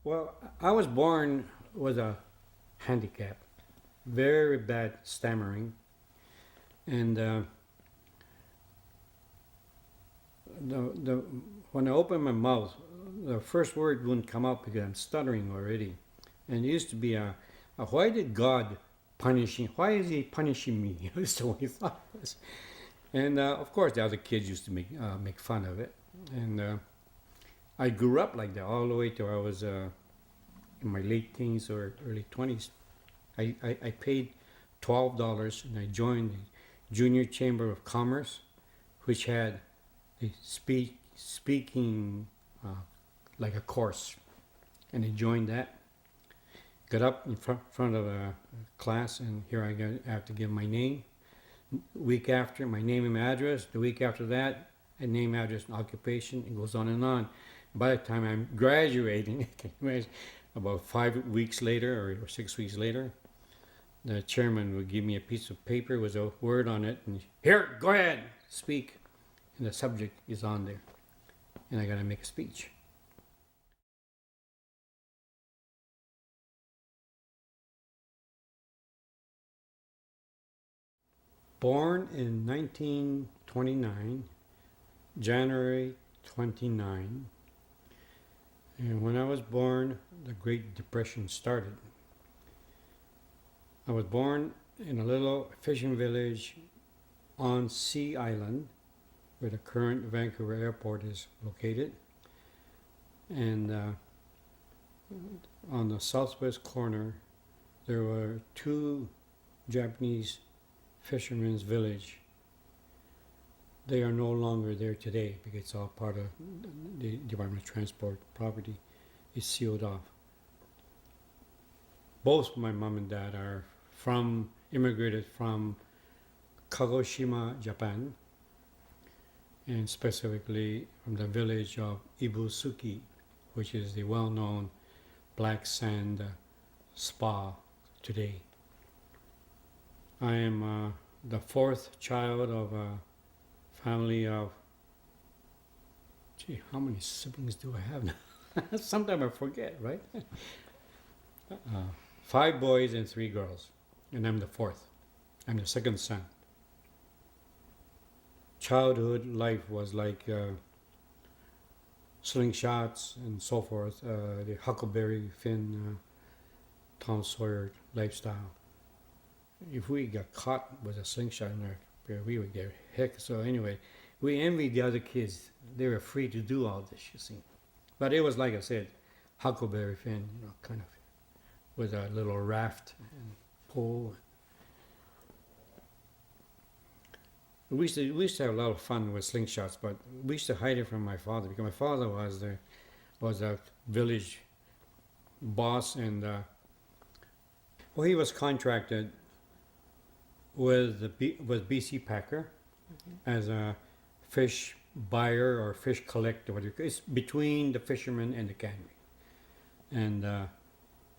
Well, I was born with a handicap, very bad stammering, and the when I opened my mouth, the first word wouldn't come out because I'm stuttering already. And it used to be why did God punishing? Why is He punishing me? That's the way I thought it was. And of course, the other kids used to make fun of it, and I grew up like that all the way till I was in my late teens or early 20s. I paid $12 and I joined the Junior Chamber of Commerce, which had a speaking like a course. And I joined that. Got up in front of a class, and here I have to give my name. Week after, my name and address. The week after that, a name, address, and occupation. It goes on and on. By the time I'm graduating, about 5 weeks later or 6 weeks later, the chairman would give me a piece of paper with a word on it, and here, go ahead, speak. And the subject is on there, and I got to make a speech. Born in 1929, January 29, and when I was born, the Great Depression started. I was born in a little fishing village on Sea Island, where the current Vancouver airport is located. And on the southwest corner, there were two Japanese fishermen's village. They are no longer there today because it's all part of the Department of Transport property. It's sealed off. Both my mom and dad are immigrated from Kagoshima, Japan, and specifically from the village of Ibusuki, which is the well-known black sand spa today. I am the fourth child of a family of, how many siblings do I have now? Sometimes I forget, right? 5 boys and 3 girls, and I'm the fourth. I'm the second son. Childhood life was like slingshots and so forth, the Huckleberry Finn, Tom Sawyer lifestyle. If we got caught with a slingshot in our, we would get heck. So anyway, we envied the other kids. They were free to do all this, you see. But it was like I said, Huckleberry Finn, kind of, with a little raft and pole. We used to have a lot of fun with slingshots, but we used to hide it from my father because my father was a village boss, and he was contracted with BC Packer as a fish buyer or fish collector. It's between the fisherman and the cannery, and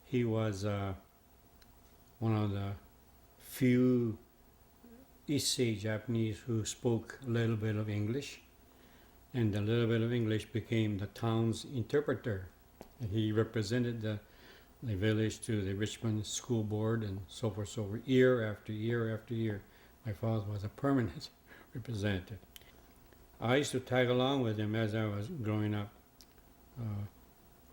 he was one of the few issei Japanese who spoke a little bit of English, and a little bit of English became the town's interpreter. And he represented the village to the Richmond School Board and so forth, so forth, year after year after year. My father was a permanent representative. I used to tag along with him as I was growing up.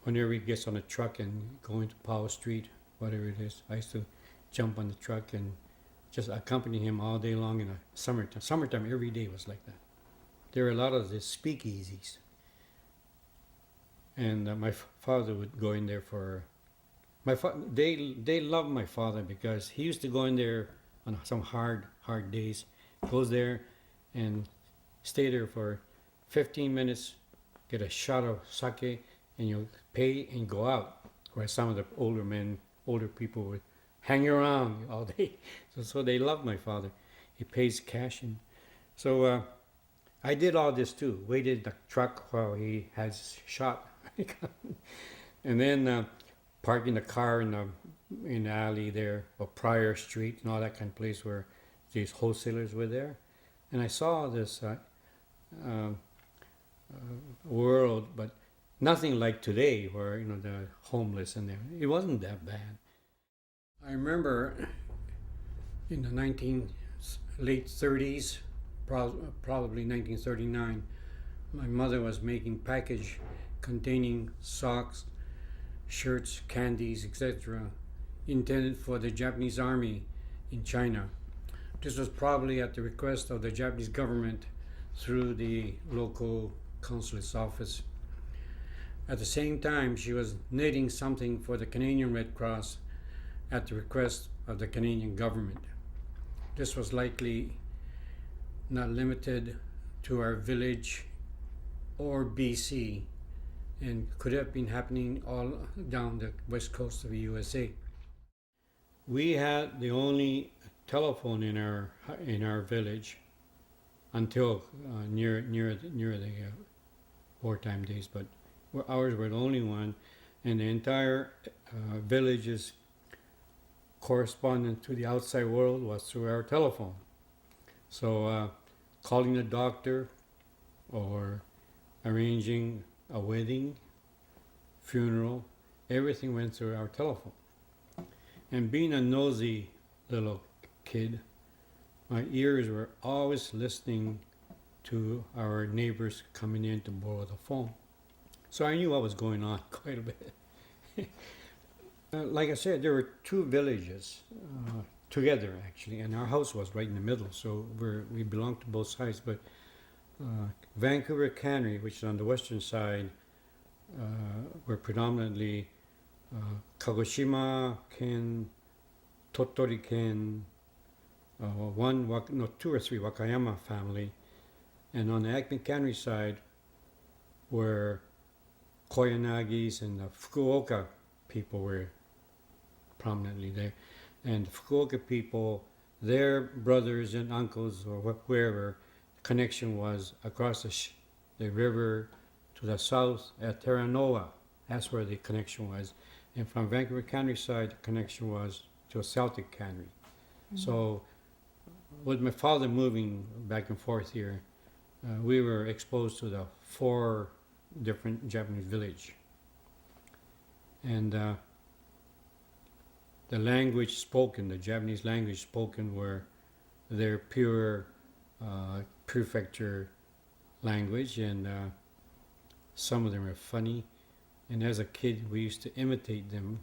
Whenever he gets on a truck and going to Powell Street, whatever it is, I used to jump on the truck and just accompany him all day long in the summertime. Summertime every day was like that. There were a lot of these speakeasies, and my father would go in there for. They loved my father because he used to go in there on some hard days. Goes there and stay there for 15 minutes, get a shot of sake, and you pay and go out. Where some of the older people would hang around all day. So they loved my father. He pays cash, and so I did all this too. Waited the truck while he has shot, and then parking the car in the alley there, or Pryor Street, and all that kind of place where these wholesalers were there. And I saw this world, but Nothing like today, where the homeless and there. It wasn't that bad. I remember in the late 30s, probably 1939, my mother was making package containing socks, shirts, candies, etc., intended for the Japanese army in China. This was probably at the request of the Japanese government through the local consulate's office. At the same time, she was knitting something for the Canadian Red Cross at the request of the Canadian government. This was likely not limited to our village or BC and could have been happening all down the west coast of the USA. We had the only telephone in our village until near the wartime days, but ours were the only one, and the entire village's correspondence to the outside world was through our telephone. So calling a doctor or arranging a wedding, funeral, everything went through our telephone. And being a nosy little kid, my ears were always listening to our neighbors coming in to borrow the phone. So I knew what was going on quite a bit. Like I said, there were two villages together actually, and our house was right in the middle, so we belonged to both sides. But Vancouver Cannery, which is on the western side, were predominantly Kagoshima Ken, Tottori Ken, two or three Wakayama family, and on the Acme Cannery side were Koyanagis and the Fukuoka people were prominently there. And the Fukuoka people, their brothers and uncles or wherever, the connection was across the river to the south at Terranova. That's where the connection was. And from Vancouver Cannery side, the connection was to a Celtic cannery. Mm-hmm. So with my father moving back and forth here, we were exposed to the 4 different Japanese villages. And the language spoken, the Japanese language spoken, were their pure prefecture language, and some of them are funny. And as a kid, we used to imitate them,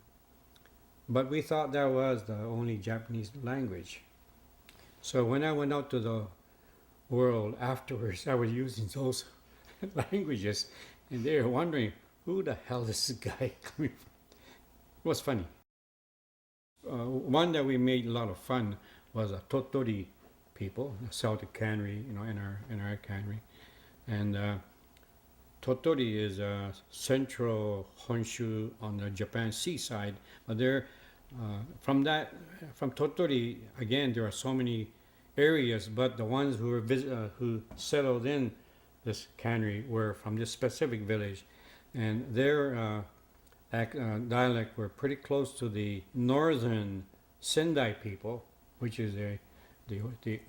but we thought that was the only Japanese language. So when I went out to the world afterwards, I was using those languages, and they were wondering, who the hell is this guy coming from? It was funny. One that we made a lot of fun was a Tottori people, a Celtic cannery, in our cannery. And Tottori is central Honshu on the Japan seaside, but from Tottori, again, there are so many areas, but the ones who settled in this cannery were from this specific village, and their dialect were pretty close to the northern Sendai people, which is the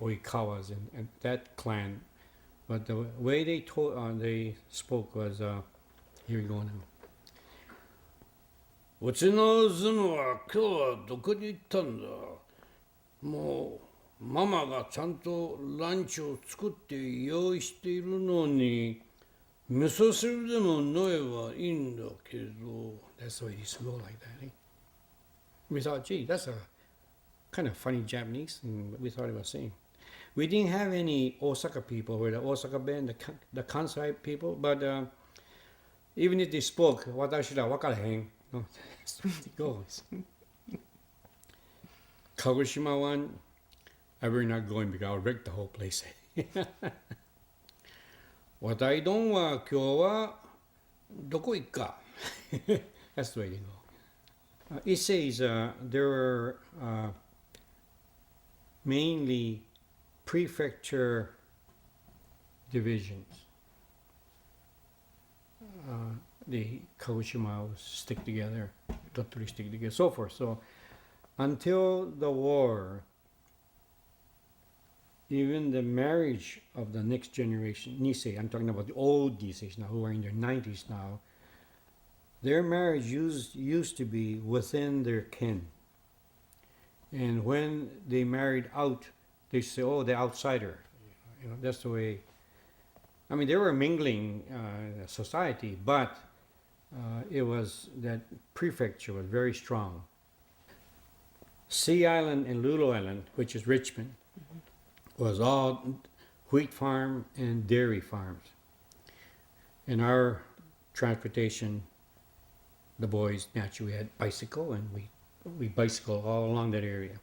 Oikawas and that clan. But the way they spoke was, here we go now. うちのズムは今日はどこに行ったんだ。もうママがちゃんとランチを作って用意しているのに、味噌汁でも飲めばいいんだけど。That's the way he spoke like that. Eh? We thought, gee, that's a kind of funny Japanese, and we thought he was saying. We didn't have any Osaka people, or the Osaka band, the Kansai people, but even if they spoke, watashi da wakarehen, no, that's where it goes. Kagoshima one, I will not going because I'll wreck the whole place. Watai don wa kyou wa doko ikku ka? That's the way they go. Isseis, there were mainly prefecture divisions. The Kagoshima stick together, Tottori stick together, so forth. So until the war, even the marriage of the next generation, Nisei, I'm talking about the old Niseis now, who are in their 90s now, Their marriage used to be within their kin. And when they married out, they say, oh, the outsider. That's the way. I mean, they were mingling society, but it was that prefecture was very strong. Sea Island and Lulu Island, which is Richmond, was all wheat farm and dairy farms. In our transportation, the boys naturally had bicycle, and we bicycled all along that area.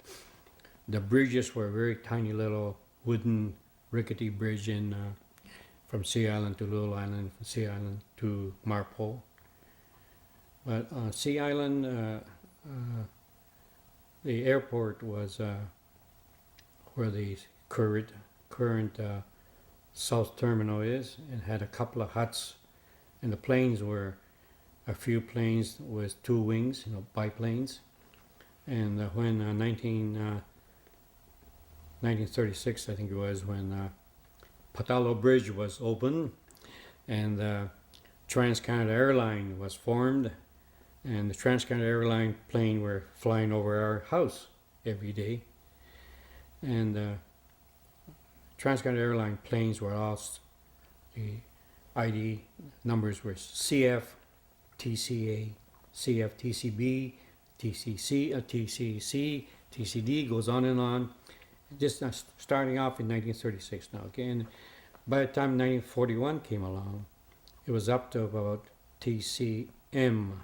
The bridges were very tiny little wooden rickety bridge from Sea Island to Lulu Island, from Sea Island to Marpole. But Sea Island, the airport was where the current South Terminal is, and had a couple of huts, and the planes were a few planes with two wings, biplanes. And when 1936, I think it was, when Patalo Bridge was open, and Trans-Canada Airline was formed, and the Trans-Canada Airline plane were flying over our house every day. And Trans-Canada Airline planes were all, the ID numbers were CF, TCA, CF, TCB, TCC, TCC, TCD, goes on and on. Just starting off in 1936 now. Okay, and by the time 1941 came along, it was up to about TCM.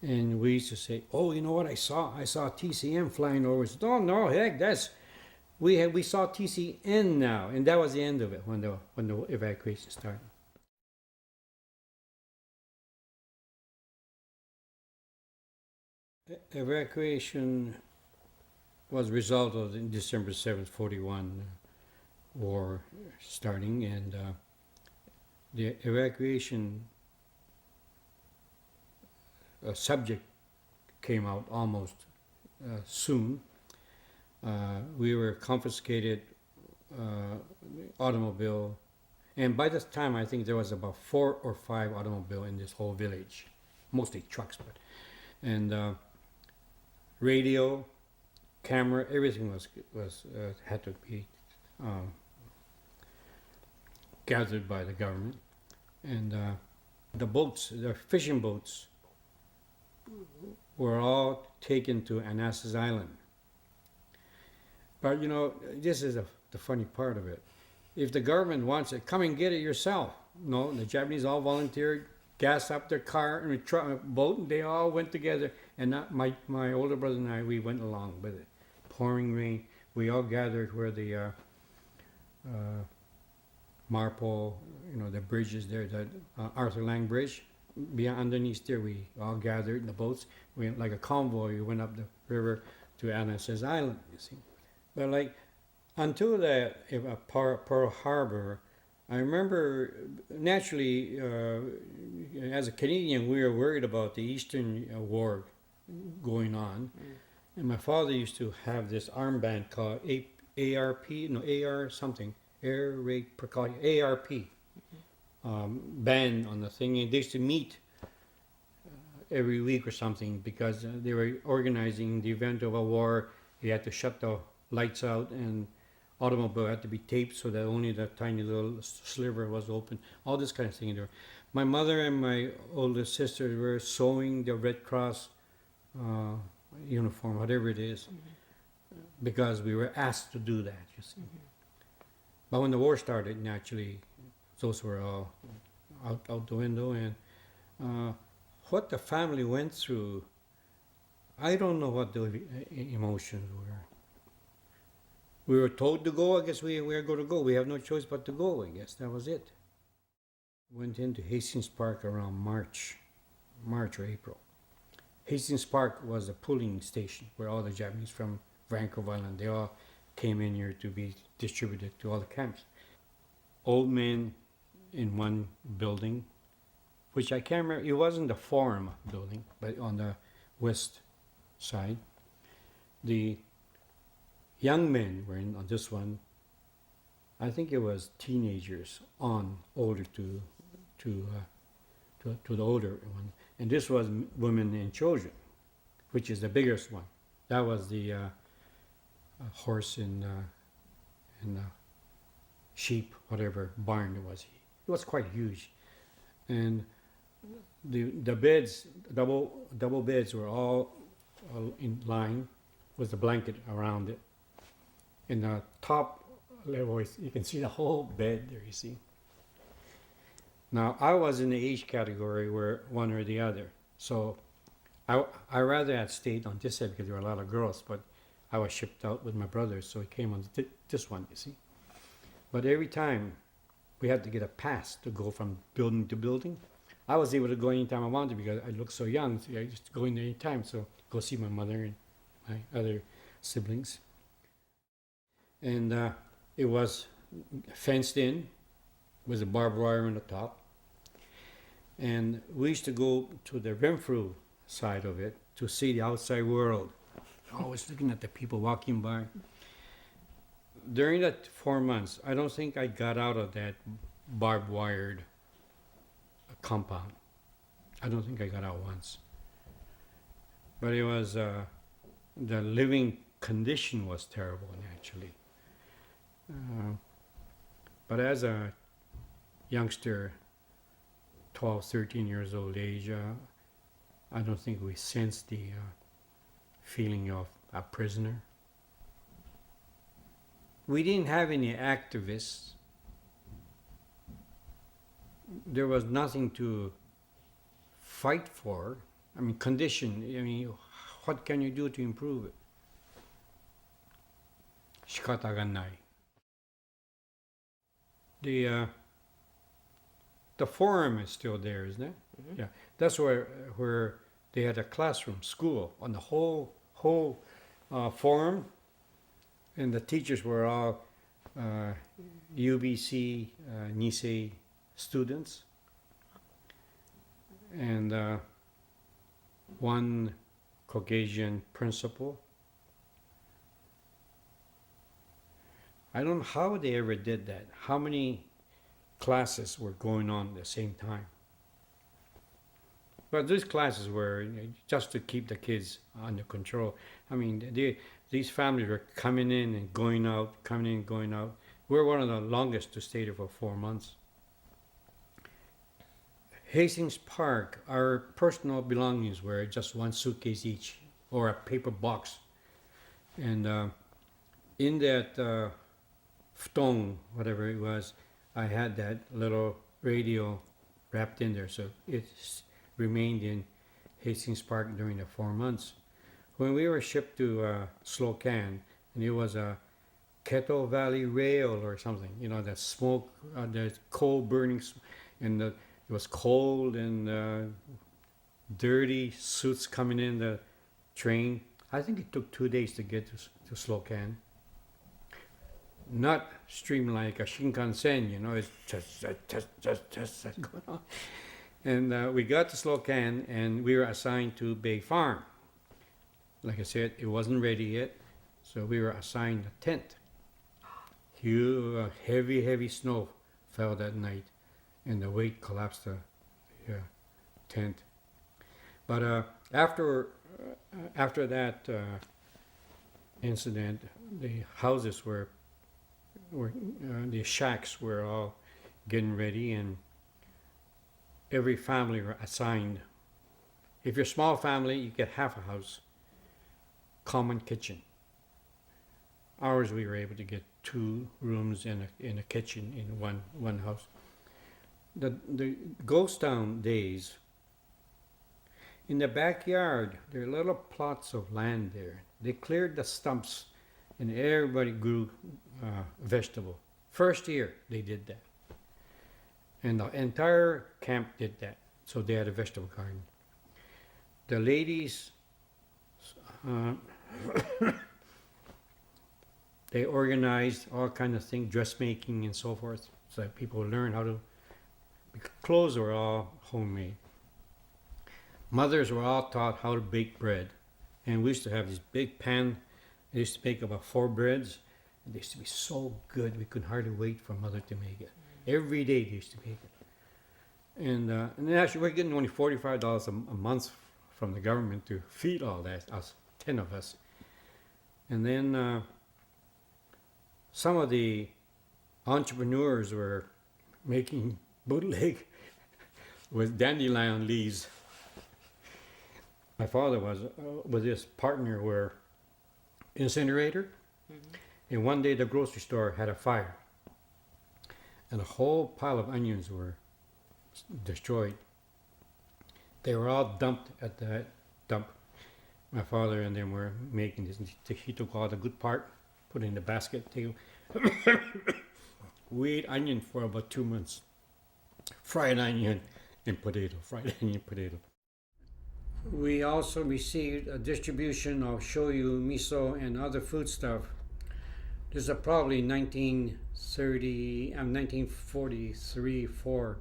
And we used to say, "Oh, you know what? I saw TCM flying over." Said, "Oh no, heck, we saw TCN now," and that was the end of it when the evacuation started. Evacuation was a result of the December 7th, 41 war starting, and the evacuation subject came out almost soon. We were confiscated automobile, and by this time I think there was about 4 or 5 automobiles in this whole village, mostly trucks, and radio, camera, everything was had to be gathered by the government, and the boats, the fishing boats, were all taken to Annacis Island. But this is the funny part of it. If the government wants it, come and get it yourself. No, the Japanese all volunteered, gassed up their car and a boat, and they all went together. And my older brother and I, we went along with it. Pouring rain, we all gathered where the Marpole, the bridge is there, the Arthur Lang Bridge. Beyond underneath there, we all gathered in the boats. We went like a convoy. We went up the river to Annacis Island. You see, but until that Pearl Harbor, I remember naturally as a Canadian, we were worried about the Eastern War going on, and my father used to have this armband called AR something, Air Raid Precaution, ARP. Band on the thing, and they used to meet every week or something because they were organizing the event of a war. You had to shut the lights out, and automobile had to be taped so that only the tiny little sliver was open. All this kind of thing there. My mother and my oldest sister were sewing the Red Cross uniform, whatever it is, because we were asked to do that. You see, but when the war started, naturally, those were all out the window, and what the family went through, I don't know what the emotions were. We were told to go. I guess we were going to go. We have no choice but to go. I guess that was it. Went into Hastings Park around March or April. Hastings Park was a pooling station where all the Japanese from Vancouver Island, they all came in here to be distributed to all the camps. Old men in one building, which I can't remember, it wasn't the Forum building, but on the west side. The young men were on this one. I think it was teenagers on, older to to the older one. And this was women and children, which is the biggest one. That was the horse and sheep, whatever barn it was. It was quite huge. And the beds, double beds were all in line with the blanket around it. In the top level, you can see the whole bed there, you see. Now, I was in the age category where one or the other. So I rather had stayed on this side because there were a lot of girls, but I was shipped out with my brothers, so I came on this one, you see. But every time we had to get a pass to go from building to building. I was able to go anytime I wanted because I looked so young, so I just go in any time, so go see my mother and my other siblings. And it was fenced in with a barbed wire on the top. And we used to go to the Renfrew side of it to see the outside world. Always looking at the people walking by. During that 4 months, I don't think I got out of that barbed wired compound. I don't think I got out once. But it was, the living condition was terrible, actually. But as a youngster, 12, 13 years old age, I don't think we sensed the feeling of a prisoner. We didn't have any activists. There was nothing to fight for. I mean, condition. I mean, what can you do to improve it? Shikata ga nai. The forum is still there, isn't it? Mm-hmm. Yeah, that's where they had a classroom, school on the whole forum, and the teachers were all UBC Nisei students, and one Caucasian principal. I don't know how they ever did that. How many classes were going on at the same time? But these classes were just to keep the kids under control. I mean, these families were coming in and going out, coming in and going out. We're one of the longest to stay there for 4 months. Hastings Park, our personal belongings were just one suitcase each, or a paper box. And in that ftong, whatever it was, I had that little radio wrapped in there, so it remained in Hastings Park during the 4 months. When we were shipped to Slocan, and it was a Kettle Valley Rail or something, you know, that smoke, the coal burning, and it was cold and dirty suits coming in the train. I think it took 2 days to get to Slocan. Not stream like a Shinkansen, you know, it's just going on. And we got to Slocan, and we were assigned to Bay Farm. Like I said, it wasn't ready yet, so we were assigned a tent. Heavy snow fell that night, and the weight collapsed the tent. But after that incident, the houses the shacks were all getting ready, and every family were assigned. If you're a small family, you get half a house, common kitchen. Ours, we were able to get 2 rooms and a kitchen in one house. The ghost town days, in the backyard, there are little plots of land there. They cleared the stumps, and everybody grew vegetable. First year they did that, and the entire camp did that. So they had a vegetable garden. The ladies, they organized all kinds of things, dressmaking and so forth, so that people learn how to. Clothes were all homemade. Mothers were all taught how to bake bread, and we used to have this big pan. They used to bake about 4 breads, and they used to be so good we could hardly wait for Mother to make it. Every day they used to make it. And actually, we're getting only $45 a month from the government to feed all that, us, 10 of us. And then some of the entrepreneurs were making bootleg with dandelion leaves. My father was with his partner were incinerator, and one day the grocery store had a fire, and a whole pile of onions were destroyed. They were all dumped at the dump. My father and them were making this. He took all the good part, put it in the basket. We ate onion for about 2 months. Fried onion and potato, fried onion and potato. We also received a distribution of shoyu, miso, and other foodstuff. This is probably 1943-4,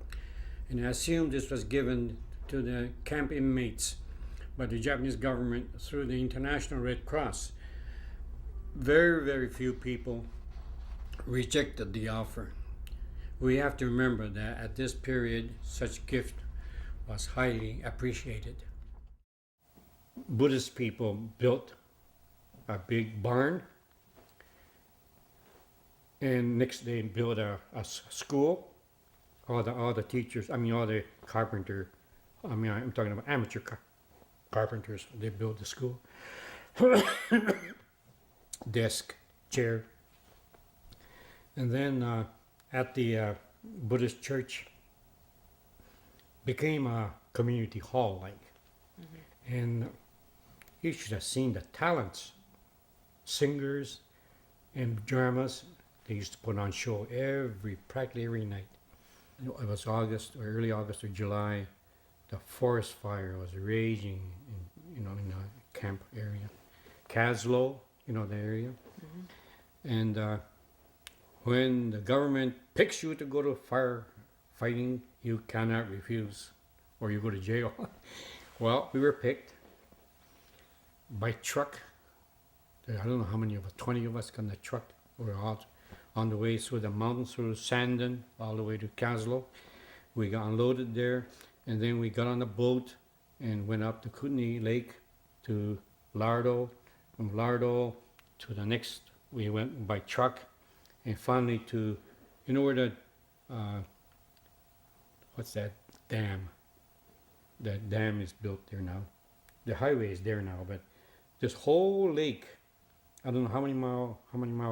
and I assume this was given to the camp inmates by the Japanese government through the International Red Cross. Very, very few people rejected the offer. We have to remember that at this period, such gift was highly appreciated. Buddhist people built a big barn, and next they built a school. All the teachers, all the carpenter, I'm talking about amateur carpenters, they built the school. Desk, chair. And then at the Buddhist church became a community hall like. And you should have seen the talents, singers and dramas. They used to put on show practically every night. It was August or early August or July. The forest fire was raging in the camp area. Caslow, the area. And when the government picks you to go to firefighting, you cannot refuse, or you go to jail. Well, we were picked by truck. I don't know how many of us, 20 of us got in the truck. We were out on the way through the mountains, through Sandon, all the way to Caslow. We got unloaded there, and then we got on a boat and went up to Kootenai Lake to Lardo. From Lardo to the next, we went by truck, and finally to, where the, what's that dam? The dam is built there now. The highway is there now, but this whole lake, I don't know how many mile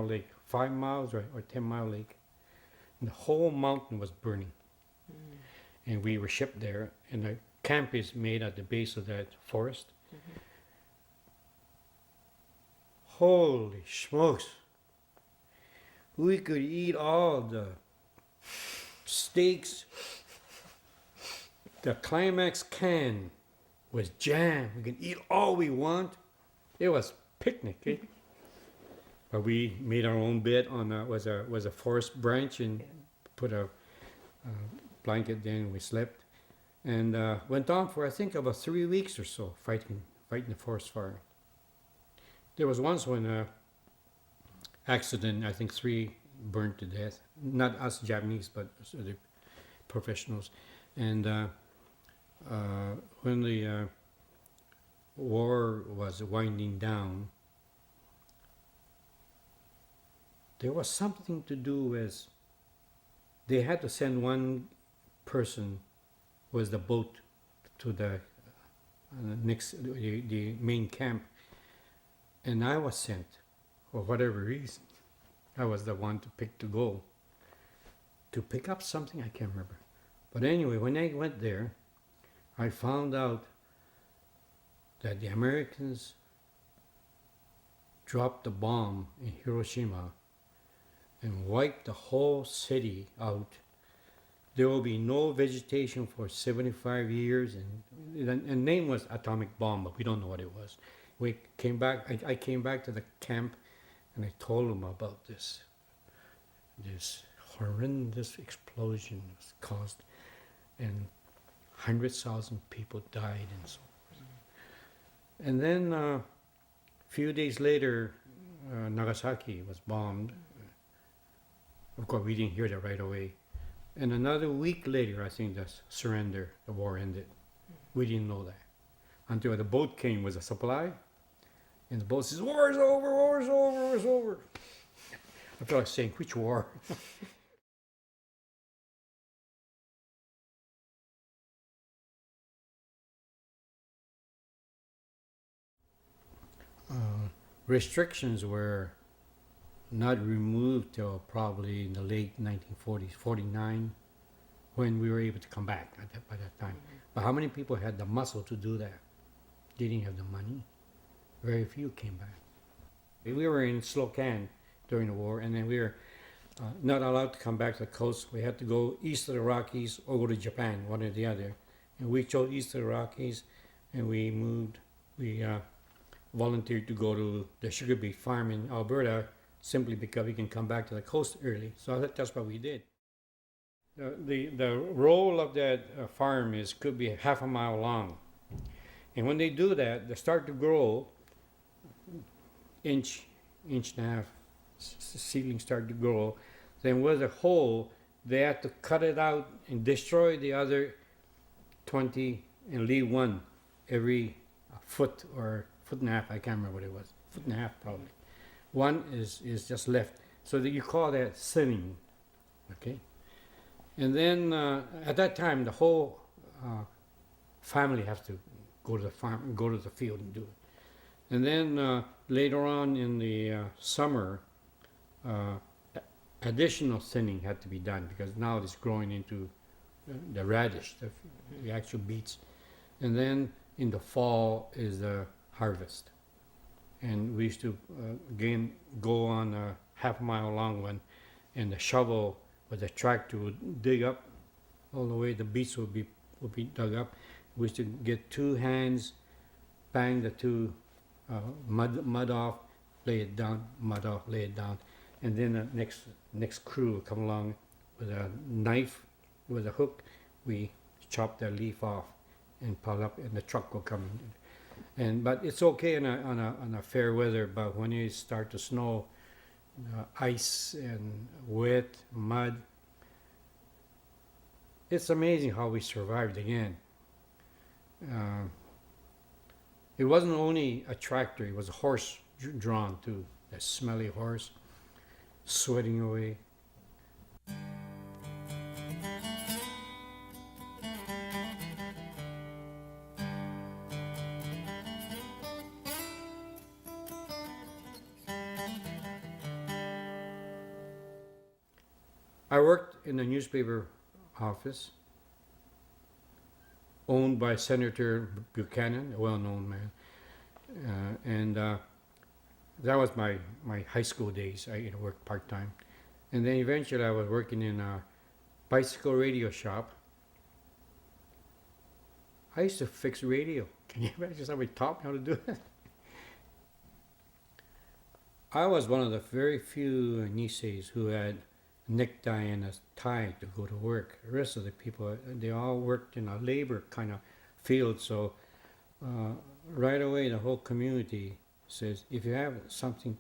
lake, 5 miles or 10 mile lake. And the whole mountain was burning. And we were shipped there, and the camp is made at the base of that forest. Holy smokes. We could eat all the steaks. The Climax can was jam. We could eat all we want. It was picnic, eh? But we made our own bed on was a forest branch and put a blanket there, and we slept. And went on for I think about 3 weeks or so fighting the forest fire. There was once when accident, I think 3 burned to death. Not us Japanese, but the professionals. And when the war was winding down, there was something to do with, they had to send one person with the boat to the the main camp, and I was sent for whatever reason. I was the one to go to pick up something, I can't remember. But anyway, when I went there, I found out that the Americans dropped a bomb in Hiroshima and wiped the whole city out. There will be no vegetation for 75 years, and name was atomic bomb, but we don't know what it was. We came back. I came back to the camp, and I told them about this horrendous explosion was caused, and 100,000 people died and so forth. And then a few days later, Nagasaki was bombed. Of course, we didn't hear that right away. And another week later, I think the war ended. We didn't know that until the boat came with a supply, and the boat says, "War is over, war is over, war is over." I felt like saying, "Which war?" Restrictions were not removed till probably in the late 1940s, 49, when we were able to come back by that time. But how many people had the muscle to do that? They didn't have the money. Very few came back. We were in Slocan during the war, and then we were not allowed to come back to the coast. We had to go east of the Rockies or go to Japan, one or the other. And we chose east of the Rockies, and we moved. We volunteered to go to the sugar beet farm in Alberta simply because we can come back to the coast early. So that's what we did. The roll of that farm could be half a mile long. And when they do that, they start to grow inch and a half, seedlings start to grow. Then with a hole, they have to cut it out and destroy the other 20 and leave one every foot or foot and a half. I can't remember what it was. Foot and a half probably. One is just left. So that you call that thinning. Okay. And then at that time, the whole family has to go to the farm, go to the field and do it. And then later on in the summer, additional thinning had to be done because now it's growing into the radish, the actual beets. And then in the fall is the harvest. And we used to again go on a half mile long one, and the shovel with the tractor would dig up all the way. The beets would be dug up. We used to get two hands, bang the two mud off, lay it down, mud off, lay it down, and then the next crew would come along with a knife, with a hook. We chop the leaf off and pile up, and the truck will come in. But it's okay on a fair weather. But when it start to snow, ice and wet mud, it's amazing how we survived again. It wasn't only a tractor; it was a horse drawn too. A smelly horse, sweating away. I worked in the newspaper office owned by Senator Buchanan, a well-known man, and that was my high school days. I worked part-time, and then eventually I was working in a bicycle radio shop. I used to fix radio. Can you imagine somebody taught me how to do it? I was one of the very few nieces who had necktie and a tie to go to work. The rest of the people, they all worked in a labor kind of field. So right away, the whole community says, if you have something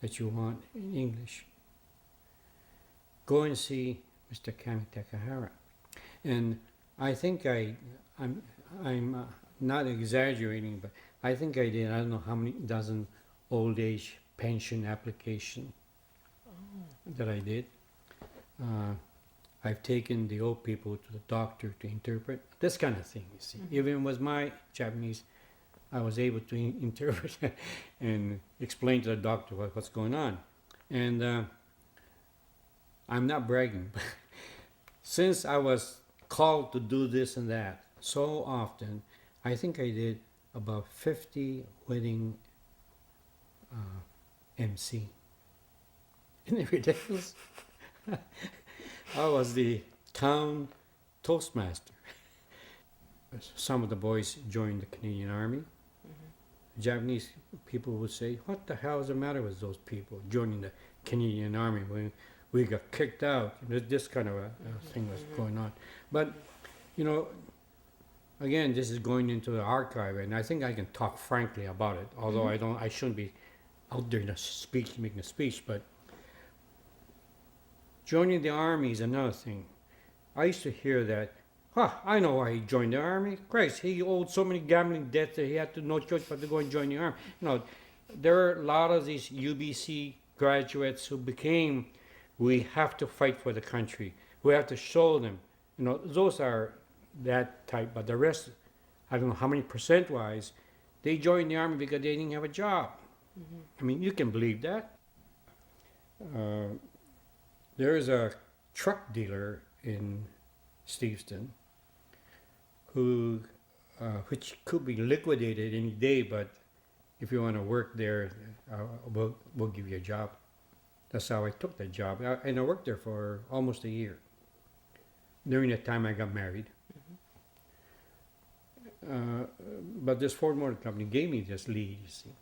that you want in English, go and see Mr. Kamitakahara. And I think I'm not exaggerating, but I think I did, I don't know how many dozen old age pension application that I did. I've taken the old people to the doctor to interpret, this kind of thing, you see. Even with my Japanese, I was able to interpret and explain to the doctor what's going on. And I'm not bragging, but since I was called to do this and that so often, I think I did about 50 wedding MC. Isn't it ridiculous? I was the town toastmaster. Some of the boys joined the Canadian Army. Japanese people would say, what the hell is the matter with those people joining the Canadian Army when we got kicked out? This kind of a thing was going on. But, again, this is going into the archive, and I think I can talk frankly about it, although I shouldn't be out there in a speech, making a speech, but Joining the army is another thing. I used to hear that, I know why he joined the army. Christ, he owed so many gambling debts that he had no choice but to go and join the army. There are a lot of these UBC graduates who became, we have to fight for the country. We have to show them. Those are that type, but the rest, I don't know how many percent-wise, they joined the army because they didn't have a job. Mm-hmm. I mean, you can believe that. There is a truck dealer in Steveston which could be liquidated any day, but if you want to work there, we'll give you a job. That's how I took that job. And I worked there for almost a year. During that time, I got married. Mm-hmm. But this Ford Motor Company gave me this lead, you see.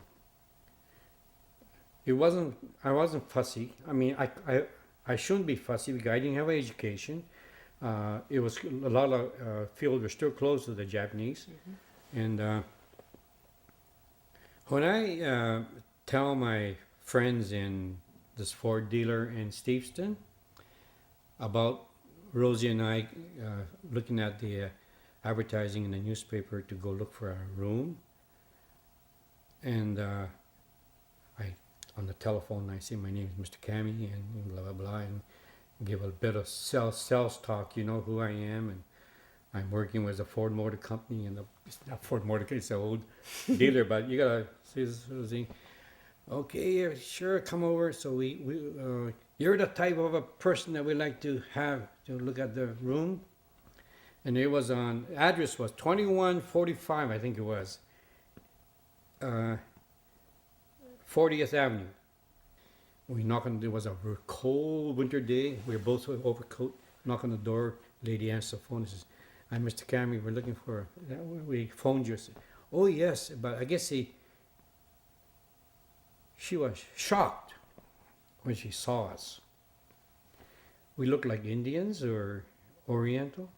I wasn't fussy. I mean, I shouldn't be fussy because I didn't have an education. It was a lot of fields were still closed to the Japanese. Mm-hmm. And when I tell my friends in this Ford dealer in Steveston about Rosie and I looking at the advertising in the newspaper to go look for a room, and on the telephone I say my name is Mr. Kami and blah blah blah, and give a bit of sales talk, who I am, and I'm working with a Ford Motor Company, and it's not Ford Motor Company, it's an old dealer, but you gotta say this sort of thing. Okay, yeah, sure, come over. So we you're the type of a person that we like to have to look at the room, and it was address was 2145, I think it was, 40th Avenue. We knock on. It was a cold winter day. We were both with overcoat. Knock on the door. Lady answers the phone and says, "I'm Mr. Kami. We're looking for." We phoned you. Said, "Oh yes," but I guess she was shocked when she saw us. We looked like Indians or Oriental.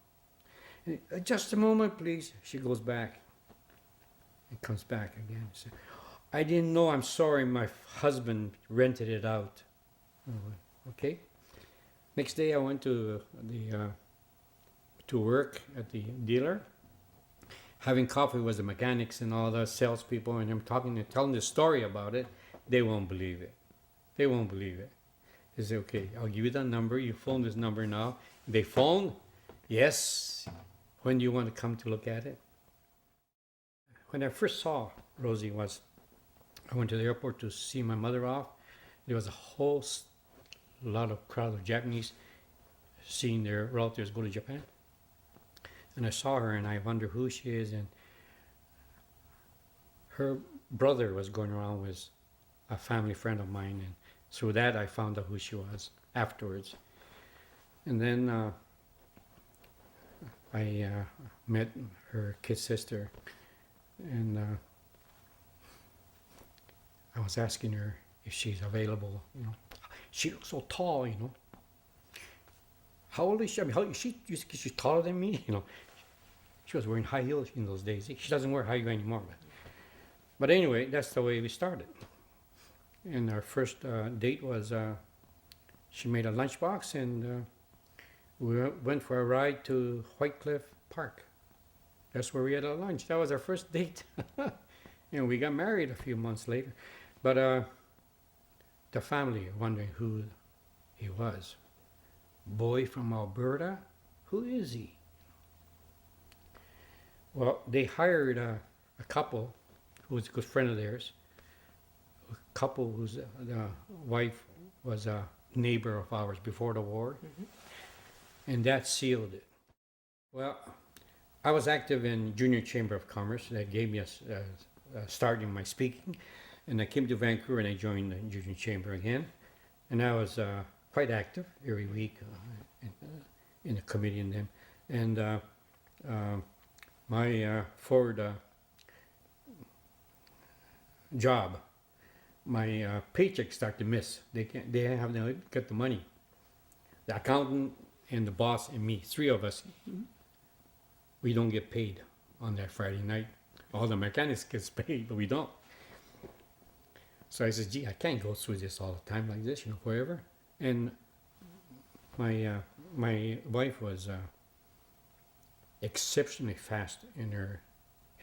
And, just a moment, please. She goes back. And comes back again. She said, I didn't know. I'm sorry. My husband rented it out. Okay. Next day, I went to work at the dealer, having coffee with the mechanics and all the salespeople, and I'm talking and telling the story about it. They won't believe it. They won't believe it. They say, "Okay, I'll give you the number. You phone this number now." They phone. Yes. When do you want to come to look at it? When I first saw Rosie I went to the airport to see my mother off. There was a whole lot of crowd of Japanese seeing their relatives go to Japan. And I saw her and I wonder who she is. And her brother was going around with a family friend of mine. And through that I found out who she was afterwards. And then I met her kid sister. And I was asking her if she's available. She looks so tall. How old is she? I mean, she's taller than me. She was wearing high heels in those days. She doesn't wear high heels anymore. But anyway, that's the way we started. And our first date was she made a lunchbox, and we went for a ride to Whitecliff Park. That's where we had our lunch. That was our first date. And we got married a few months later. But the family wondering who he was. Boy from Alberta? Who is he? Well, they hired a couple who was a good friend of theirs. A couple whose the wife was a neighbor of ours before the war. Mm-hmm. And that sealed it. Well, I was active in Junior Chamber of Commerce. That gave me a start in my speaking. And I came to Vancouver and I joined the Junior Chamber again. And I was quite active every week in a committee in them. And my forward job, my paycheck started to miss. They haven't got the money. The accountant and the boss and me, three of us, we don't get paid on that Friday night. All the mechanics gets paid, but we don't. So I said, gee, I can't go through this all the time like this, forever. And my wife was exceptionally fast in her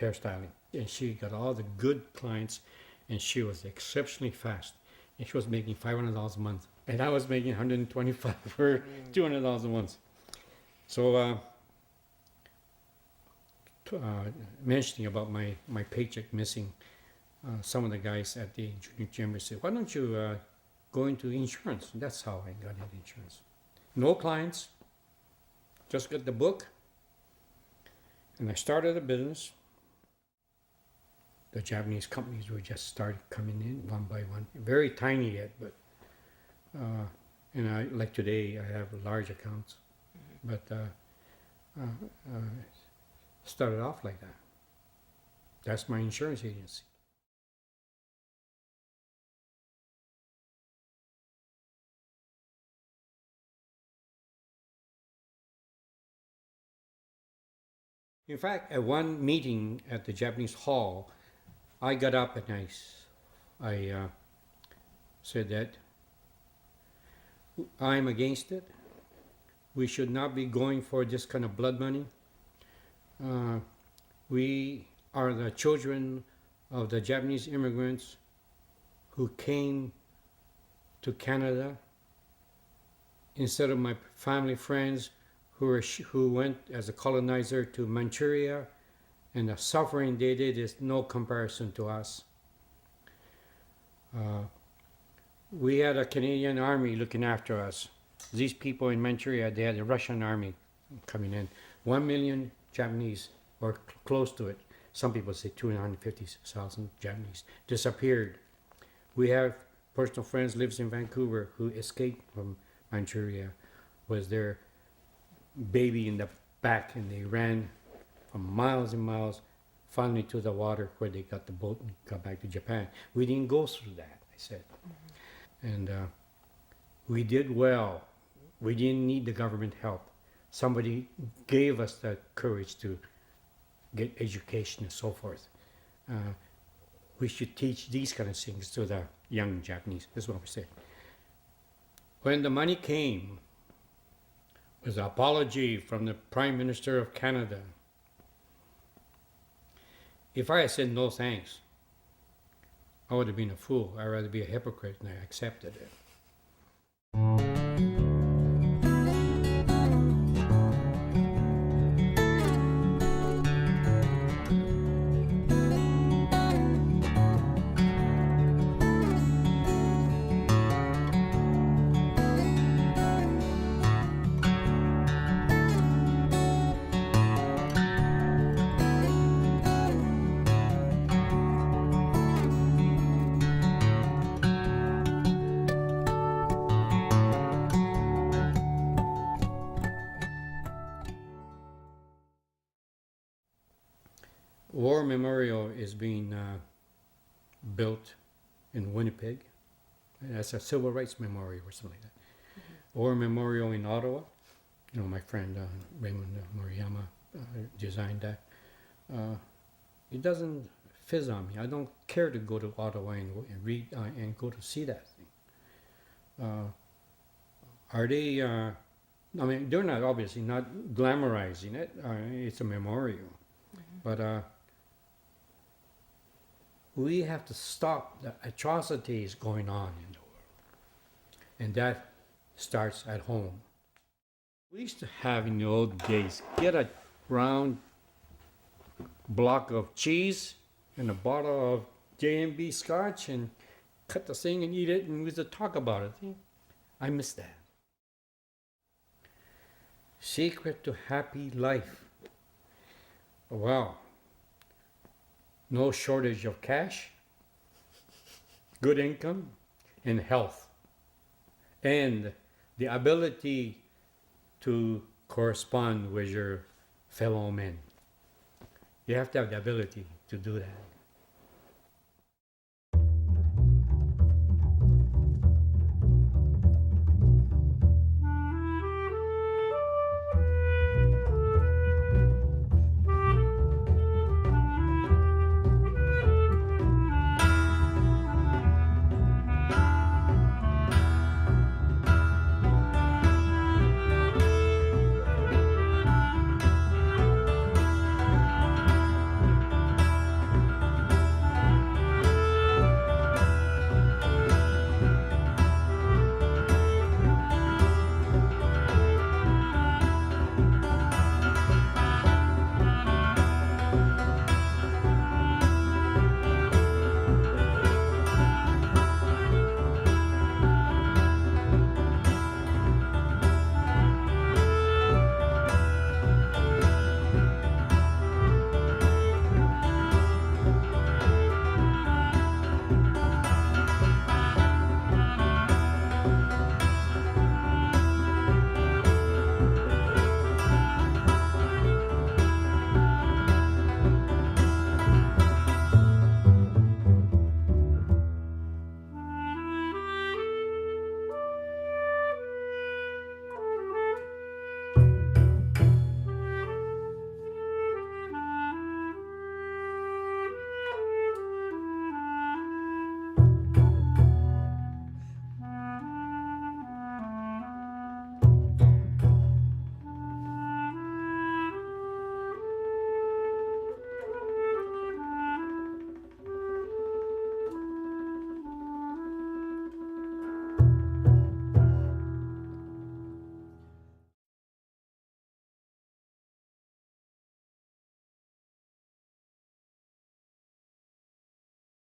hairstyling, and she got all the good clients, and she was exceptionally fast, and she was making $500 a month, and I was making $125 or $200 a month. So mentioning about my paycheck missing, some of the guys at the junior chamber said, why don't you go into insurance? That's how I got into insurance. No clients, just got the book, and I started a business. The Japanese companies were just started coming in one by one, very tiny yet, but and I like today I have large accounts, but started off like that. That's my insurance agency. In fact, at one meeting at the Japanese hall, I got up and I said that I'm against it. We should not be going for this kind of blood money. We are the children of the Japanese immigrants who came to Canada instead of my family friends who went as a colonizer to Manchuria, and the suffering they did is no comparison to us. We had a Canadian army looking after us. These people in Manchuria, they had a Russian army coming in. 1 million Japanese, or close to it. Some people say 250,000 Japanese disappeared. We have personal friends lives in Vancouver who escaped from Manchuria, was their baby in the back, and they ran for miles and miles, finally to the water where they got the boat and got back to Japan. We didn't go through that, I said. And we did well. We didn't need the government help. Somebody gave us the courage to get education and so forth. We should teach these kind of things to the young Japanese. That's what we say. When the money came, was an apology from the Prime Minister of Canada. If I had said no thanks, I would have been a fool. I'd rather be a hypocrite, and I accepted it. War Memorial is being built in Winnipeg. That's a civil rights memorial or something like that. War Memorial in Ottawa. You know, my friend Raymond Moriyama designed that. It doesn't fizz on me. I don't care to go to Ottawa and read and go to see that thing. Are they? I mean, they're not obviously not glamorizing it. It's a memorial, but we have to stop the atrocities going on in the world, and that starts at home. We used to have in the old days, get a round block of cheese and a bottle of J&B Scotch and cut the thing and eat it, and we used to talk about it. I miss that. Secret to happy life. Wow. No shortage of cash, good income, and health, and the ability to correspond with your fellow men. You have to have the ability to do that.